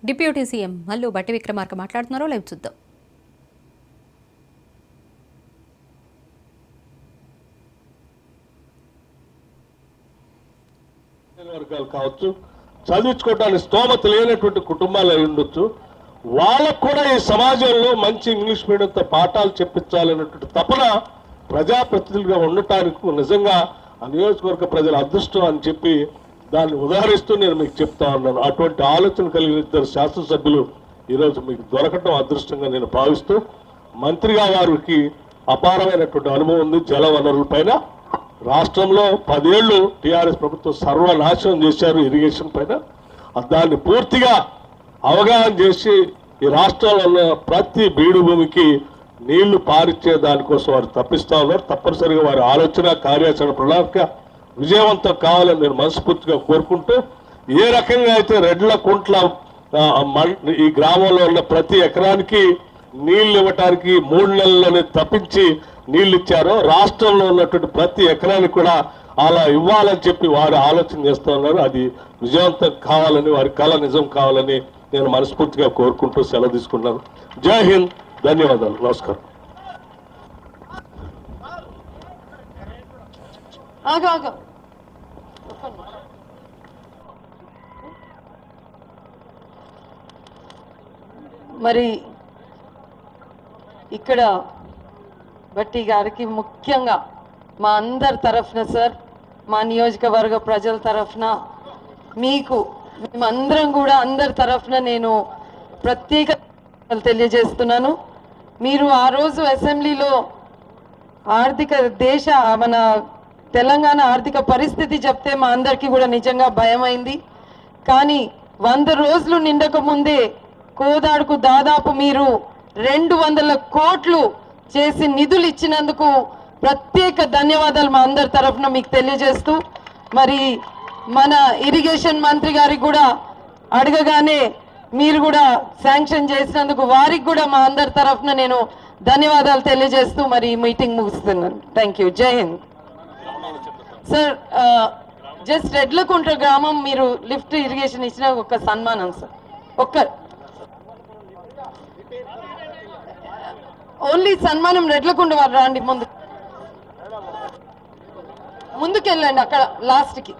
Deputy CM Mallu బట్టి విక్రమార్క మాట్లాడుతున్నారో live చూద్దాం. వర్గాలు కావచ్చు, చదివించుకోవడానికి స్తోమత లేనటువంటి కుటుంబాలు అయి ఉండొచ్చు, వాళ్ళకు కూడా ఈ సమాజంలో మంచి ఇంగ్లీష్ మీడియంతో పాఠాలు చెప్పించాలనేటువంటి తపన ప్రజాప్రతినిధులుగా ఉండటానికి నిజంగా ఆ నియోజకవర్గ ప్రజల అదృష్టం అని చెప్పి దాన్ని ఉదాహరిస్తూ నేను మీకు చెప్తా ఉన్నాను. అటువంటి ఆలోచన కలిగిన ఇద్దరు శాసనసభ్యులు ఈరోజు మీకు దొరకటం అదృష్టంగా నేను భావిస్తూ, మంత్రిగా వారికి అపారమైనటువంటి అనుభవం ఉంది. జల వనరుల పైన రాష్ట్రంలో 10 ఏళ్లు టీఆర్ఎస్ ప్రభుత్వం సర్వనాశనం చేశారు ఇరిగేషన్ పైన. దాన్ని పూర్తిగా అవగాహన చేసి ఈ రాష్ట్రంలో ఉన్న ప్రతి బీడు భూమికి నీళ్లు పారిచ్చే దానికోసం వారు తప్పిస్తా ఉన్నారు. తప్పనిసరిగా వారి ఆలోచన కార్యాచరణ ప్రణాళిక విజయవంతం కావాలని నేను మనస్ఫూర్తిగా కోరుకుంటూ, ఏ రకంగా అయితే రెడ్లకుంట్ల ఈ గ్రామంలో ఉన్న ప్రతి ఎకరానికి నీళ్లు ఇవ్వటానికి 3 నెలల్లోనే తప్పించి నీళ్లు ఇచ్చారో, రాష్ట్రంలో ఉన్నటువంటి ప్రతి ఎకరానికి కూడా అలా ఇవ్వాలని చెప్పి వారు ఆలోచన చేస్తూ ఉన్నారు. అది విజయవంతం కావాలని, వారి కళ నిజం కావాలని నేను మనస్ఫూర్తిగా కోరుకుంటూ సెలవు తీసుకుంటున్నాను. జై హింద్, ధన్యవాదాలు, నమస్కారం. మరి ఇక్కడ బట్టి గారికి ముఖ్యంగా మా అందరి తరఫున సార్, మా నియోజకవర్గ ప్రజల తరఫున మీకు మేమందరం కూడా అందరి తరఫున నేను ప్రత్యేక తెలియజేస్తున్నాను. మీరు ఆ రోజు అసెంబ్లీలో మన తెలంగాణ ఆర్థిక పరిస్థితి చెప్తే మా అందరికీ కూడా నిజంగా భయమైంది. కానీ 100 రోజులు నిండక ముందే కోదాడుకు దాదాపు మీరు 200 కోట్లు చేసి నిధులు ఇచ్చినందుకు ప్రత్యేక ధన్యవాదాలు మా అందరి తరఫున మీకు తెలియజేస్తూ, మరి మన ఇరిగేషన్ మంత్రి గారికి కూడా అడగగానే మీరు కూడా శాంక్షన్ చేసినందుకు వారికి కూడా మా అందరి తరఫున నేను ధన్యవాదాలు తెలియజేస్తూ మరి మీటింగ్ ముగిస్తున్నాను. Thank you. జై హింద్. సార్, జస్ట్ రెడ్లకుంట్ర గ్రామం మీరు లిఫ్ట్ ఇరిగేషన్ ఇచ్చిన ఒక సన్మానం సార్. ఓన్లీ సన్మానం రెడ్లకుంట వారు రండి, ముందుకెళ్ళండి అక్కడ లాస్ట్కి.